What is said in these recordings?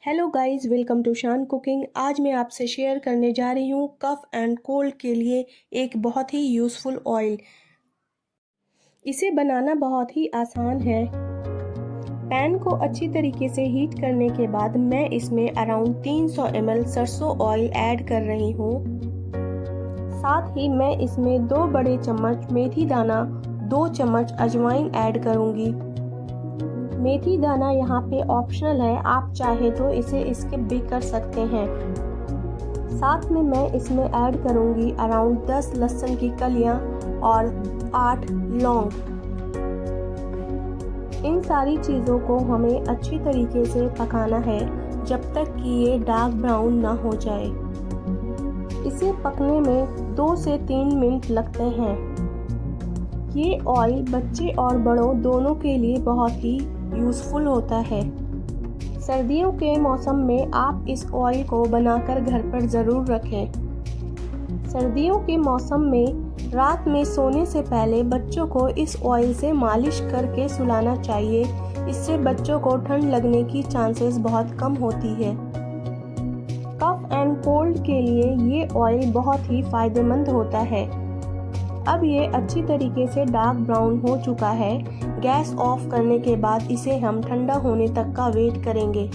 Hello guys, welcome to शान cooking. आज मैं आपसे शेयर करने जा रही हूँ कफ एंड कोल्ड के लिए एक बहुत ही यूज़फुल ऑयल। इसे बनाना बहुत ही आसान है। पैन को अच्छी तरीके से हीट करने के बाद मैं इसमें अराउंड 300 ml सरसों ऑयल ऐड कर रही हूँ। साथ ही मैं इसमें 2 बड़े चम्मच मेथी दाना, 2 चम्मच अजवाइन ऐड करूँगी। मेथी दाना यहाँ पे ऑप्शनल है, आप चाहे तो इसे स्किप भी कर सकते हैं। साथ में मैं इसमें ऐड करूँगी अराउंड 10 लहसुन की कलियाँ और 8 लौंग। इन सारी चीज़ों को हमें अच्छी तरीके से पकाना है जब तक कि ये डार्क ब्राउन ना हो जाए। इसे पकने में 2 से 3 मिनट लगते हैं। ये ऑयल बच्चे और बड़ों दोनों के लिए बहुत ही यूज़फुल होता है। सर्दियों के मौसम में आप इस ऑयल को बनाकर घर पर ज़रूर रखें। सर्दियों के मौसम में रात में सोने से पहले बच्चों को इस ऑयल से मालिश करके सुलाना चाहिए। इससे बच्चों को ठंड लगने की चांसेस बहुत कम होती है। कफ एंड कोल्ड के लिए ये ऑयल बहुत ही फ़ायदेमंद होता है। अब ये अच्छी तरीके से डार्क ब्राउन हो चुका है। गैस ऑफ करने के बाद इसे हम ठंडा होने तक का वेट करेंगे।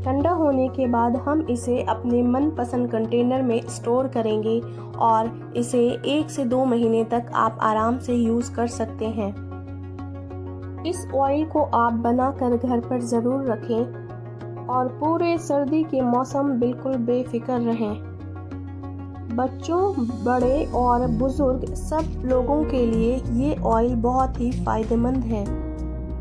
ठंडा होने के बाद हम इसे अपने मनपसंद कंटेनर में स्टोर करेंगे और इसे 1 से 2 महीने तक आप आराम से यूज़ कर सकते हैं। इस ऑयल को आप बनाकर घर पर ज़रूर रखें और पूरे सर्दी के मौसम बिल्कुल बेफिक्र रहें। बच्चों, बड़े और बुजुर्ग सब लोगों के लिए ये ऑयल बहुत ही फ़ायदेमंद है।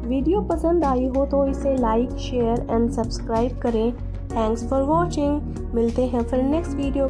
वीडियो पसंद आई हो तो इसे लाइक, शेयर एंड सब्सक्राइब करें। Thanks for watching. मिलते हैं फिर नेक्स्ट वीडियो।